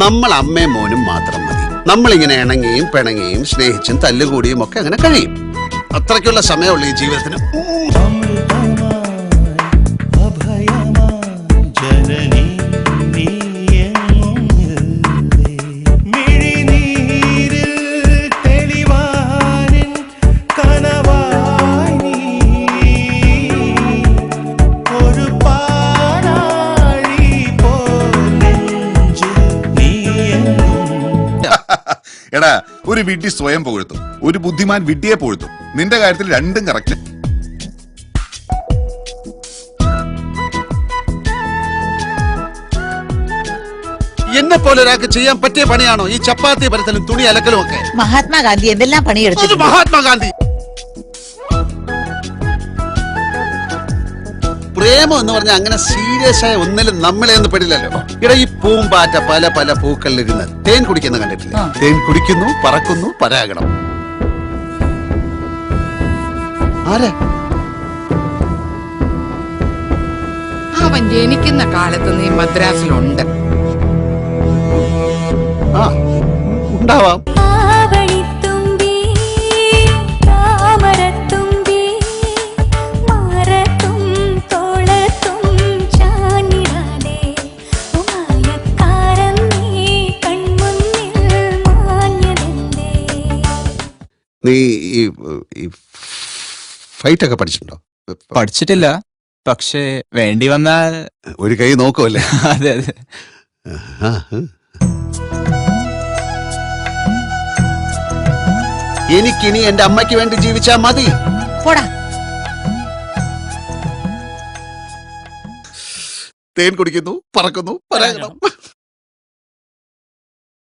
നമ്മൾ അമ്മയും മോനും മാത്രം മതി. നമ്മളിങ്ങനെ ഇണങ്ങിയും പിണങ്ങിയും സ്നേഹിച്ചും തല്ലുകൂടിയും ഒക്കെ അങ്ങനെ കഴിയും. അത്രയ്ക്കുള്ള സമയമുള്ളൂ ഈ ജീവിതത്തിന്. എടാ, ഒരു വിഡ്ഢി സ്വയം പുകഴ്ത്തും, ഒരു ബുദ്ധിമാൻ വിഡ്ഢിയെ പുകഴ്ത്തും. നിന്റെ കാര്യത്തിൽ രണ്ടും കറക്റ്റ്. എന്നെ പോലെ ഒരാൾക്ക് ചെയ്യാൻ പറ്റിയ പണിയാണോ ഈ ചപ്പാത്തി പരത്തലും തുണി അലക്കലും ഒക്കെ? മഹാത്മാഗാന്ധി എന്തെല്ലാം പണിയെടുത്തു. മഹാത്മാഗാന്ധി പ്രേമം എന്ന് പറഞ്ഞാൽ അങ്ങനെ സീരിയസ് ആയ ഒന്നിലും നമ്മളെ ഒന്നും പെടില്ലല്ലോ. ഇട ഈ പൂമ്പാറ്റ പല പല പൂക്കളിലിരുന്ന് തേൻ കുടിക്കുന്ന കണ്ടിട്ടില്ല? തേൻ കുടിക്കുന്നു, പറക്കുന്നു, പരാഗണം. ആരെ അവൻ ജനിക്കുന്ന കാലത്ത് നീ മദ്രാസിലുണ്ട്. ആ ഉണ്ടാവാം. നീ ഈ ഫൈറ്റ് ഒക്കെ പഠിച്ചിട്ടുണ്ടോ? പഠിച്ചിട്ടില്ല, പക്ഷേ വേണ്ടി വന്നാൽ ഒരു കൈ നോക്കുമല്ലേ? അതെ അതെ. എനിക്കിനി എന്റെ അമ്മയ്ക്ക് വേണ്ടി ജീവിച്ചാ മതി. പോടാ. തേൻ കുടിക്കുന്നു, പറക്കുന്നു, പരാഗണം.